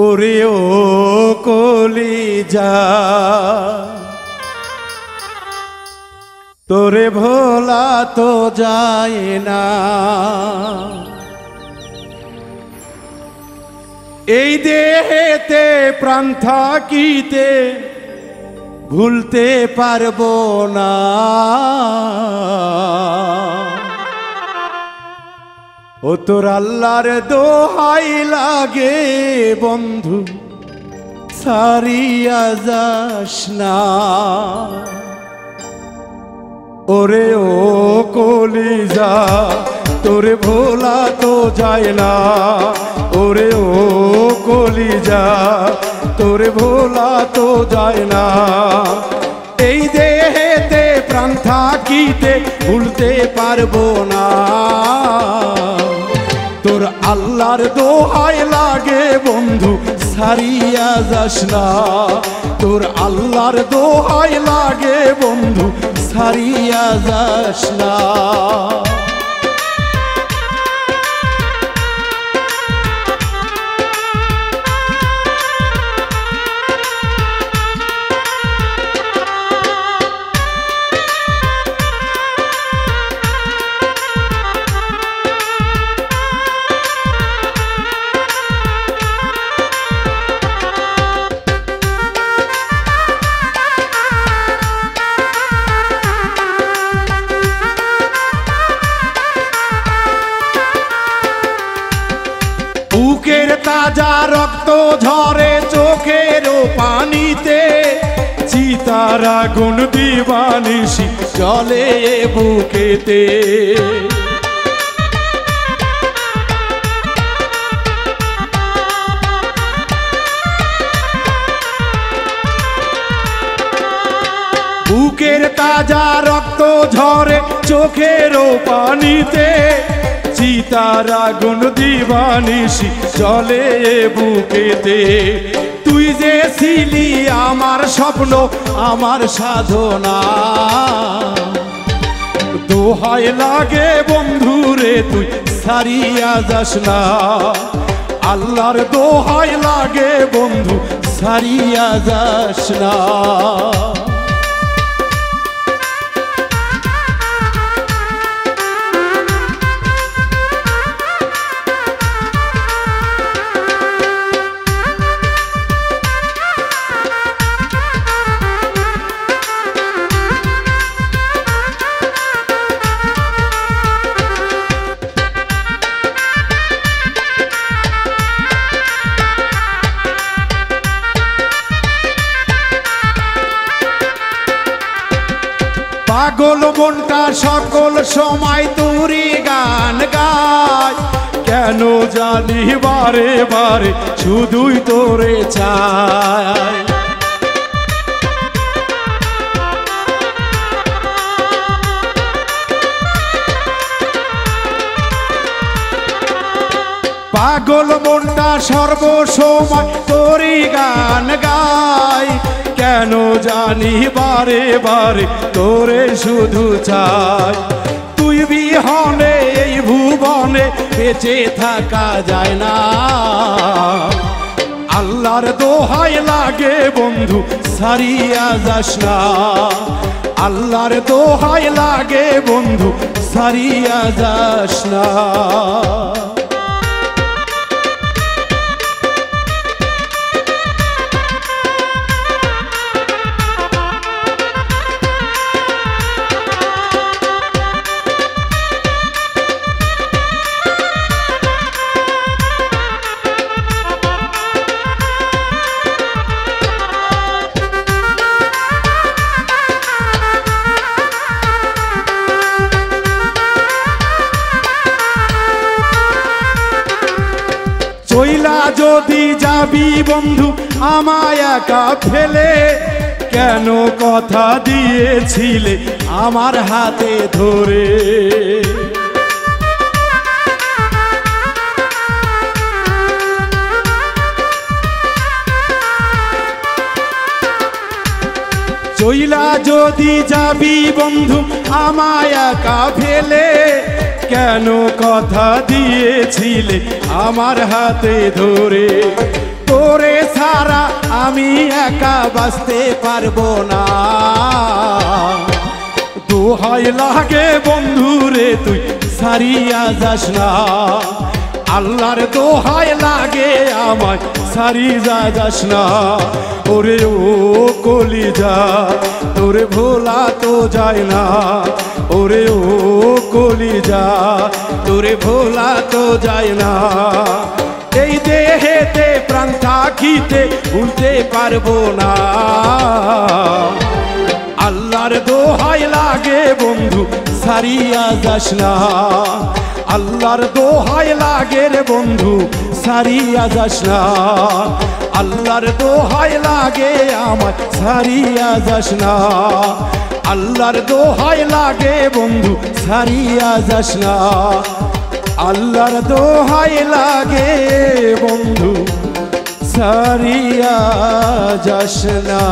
ওরে ও কলিজা তোরে ভোলা তো যায় না, এই দেহেতে প্রাণ থাকিতে ভুলতে পারবো না। ও তোর আল্লাহর দোহাই লাগে বন্ধু ছাড়িয়া যাস না। ওরে ও কলিজা তোরে ভোলা তো যায় না, ওরে ও কলিজা তোরে ভোলা তো যায় না, এই দেহেতে প্রাণ থাকিতে ভুলতে পারবো না। তোর আল্লাহর দোহাই লাগে বন্ধু ছাড়িয়া যাস না, তোর আল্লাহর দোহাই লাগে বন্ধু ছাড়িয়া যাস না। বুকের তাজা রক্ত ঝরে চোখের পানিতে, চিতার আগুন দিবানিশি চলে বুকেতে। বুকের তাজা রক্ত ঝরে চোখের পানিতে, চিতার আগুন দিবানিশি চলে বুকেতে। তুই যে ছিলি আমার স্বপ্ন আমার সাধনা, দোহাই লাগে বন্ধুরে তুই ছাড়িয়া যাস না, আল্লাহর দোহাই লাগে বন্ধু ছাড়িয়া যাস না। পাগল মনটা সকল সময় তোরি গান গায়, কেন জানি বারে বারে শুধুই তোরে চায়। পাগল মনটা সর্বসময় তোরি গান গায়, কেন জানি বারে বারে তোরে শুধু চাই। তুই বিহনে এই ভুবনে বেঁচে থাকা যায় না, আল্লাহর দোহাই লাগে বন্ধু ছাড়িয়া যাস না, আল্লাহর দোহাই লাগে বন্ধু ছাড়িয়া যাস না। চইলা যদি যাবি বন্ধু আমায় একা ফেলে, কেন কথা দিয়েছিলে আমার হাতে ধরে। চইলা যদি যাবি বন্ধু আমায় একা ফেলে, কেন কথা দিয়েছিলে আমার হাতে ধরে। তোরে ছাড়া আমি একা বাঁচতে পারবো না। দোহাই লাগে বন্ধুরে তুই সারিয়া যাস না, আল্লাহর দোহাই লাগে আমায় সারিয়া যাস না। ওরে ও কলিজা তোরে ভোলা তো যায় না, ওরে ও কলিজা তোরে ভোলা তো যায় না। এই দেহেতে প্রাণ থাকিতে ভুলতে পারবো না। আল্লাহর দোহাই লাগে বন্ধু সারিয়া যাস না, আল্লাহর দোহাই লাগে রে বন্ধু সারিয়া যাস না। আল্লাহর দোহাই লাগে আমার সারিয়া যাস না, আল্লাহর দোহাই লাগে বন্ধু সারিয়া যাস না। আল্লাহর দোহাই লাগে বন্ধু সারিয়া যাস না।